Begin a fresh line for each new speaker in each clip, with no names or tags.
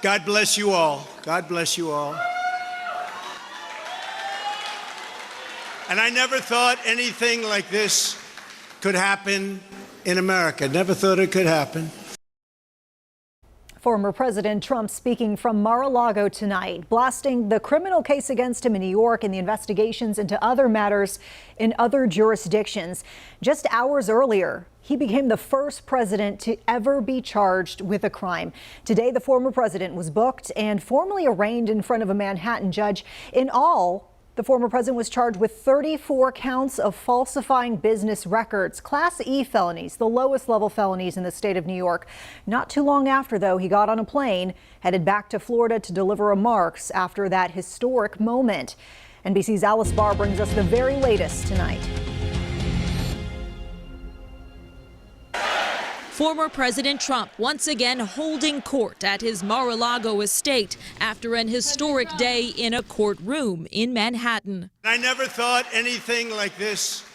God bless you all. God bless you all. And I never thought anything like this could happen in America. Never thought it could happen.
Former President Trump speaking from Mar-a-Lago tonight, blasting the criminal case against him in New York and the investigations into other matters in other jurisdictions. Just hours earlier, he became the first president to ever be charged with a crime. Today, the former president was booked and formally arraigned in front of a Manhattan judge. In all, the former president was charged with 34 counts of falsifying business records, Class E felonies, the lowest level felonies in the state of New York. Not too long after, though, he got on a plane, headed back to Florida to deliver remarks after that historic moment. NBC's Alice Barr brings us the very latest tonight.
Former President Trump once again holding court at his Mar-a-Lago estate after an historic day in a courtroom in Manhattan.
I never thought anything like this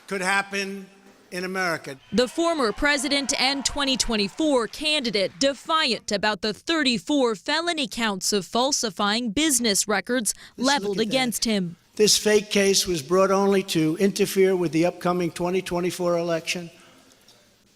could happen in America.
The former president and 2024 candidate defiant about the 34 felony counts of falsifying business records leveled against him.
This fake case was brought only to interfere with the upcoming 2024 election,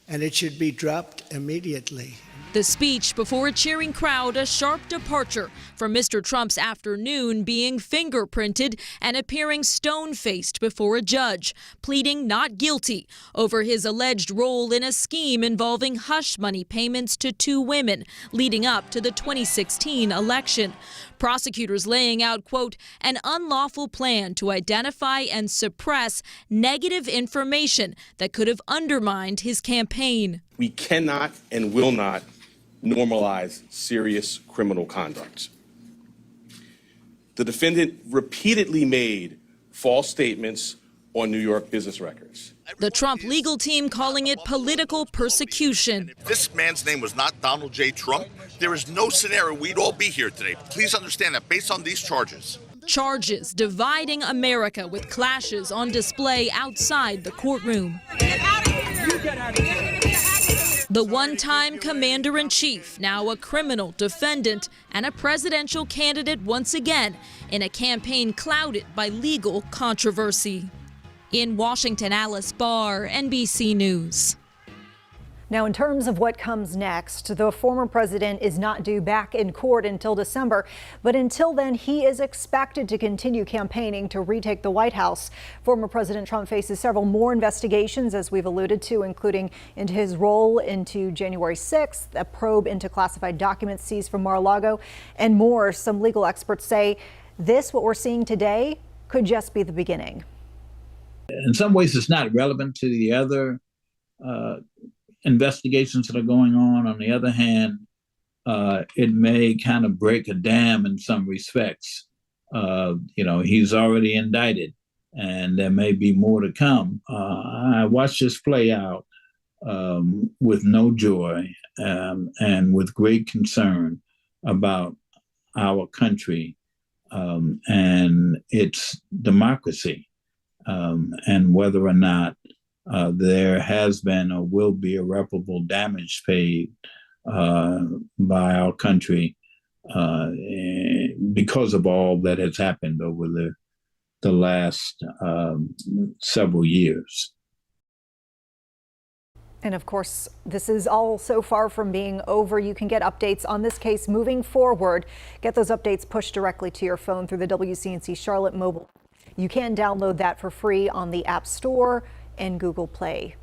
and it should be dropped immediately.
The speech before a cheering crowd, a sharp departure from Mr. Trump's afternoon being fingerprinted and appearing stone-faced before a judge, pleading not guilty over his alleged role in a scheme involving hush money payments to two women leading up to the 2016 election. Prosecutors laying out, quote, an unlawful plan to identify and suppress negative information that could have undermined his campaign.
We cannot and will not normalize serious criminal conduct. The defendant repeatedly made false statements on New York business records.
The Trump legal team calling it political persecution.
If this man's name was not Donald J. Trump, there is no scenario we'd all be here today. Please understand that based on these charges.
Charges dividing America with clashes on display outside the courtroom.
Get out of here! You get out of here!
The one-time commander-in-chief, now a criminal defendant and a presidential candidate once again in a campaign clouded by legal controversy. In Washington, Alice Barr, NBC News.
Now, in terms of what comes next, the former president is not due back in court until December, but until then, he is expected to continue campaigning to retake the White House. Former President Trump faces several more investigations, as we've alluded to, including into his role into January 6th, a probe into classified documents seized from Mar-a-Lago, and more. Some legal experts say this, what we're seeing today, could just be the beginning.
In some ways, it's not relevant to the other investigations that are going on. On the other hand, it may kind of break a dam in some respects. He's already indicted, and there may be more to come. I watched this play out with no joy and with great concern about our country and its democracy, and whether or not there has been or will be irreparable damage paid by our country because of all that has happened over the last several years.
And of course, this is all so far from being over. You can get updates on this case moving forward. Get those updates pushed directly to your phone through the WCNC Charlotte mobile. You can download that for free on the App Store and Google Play.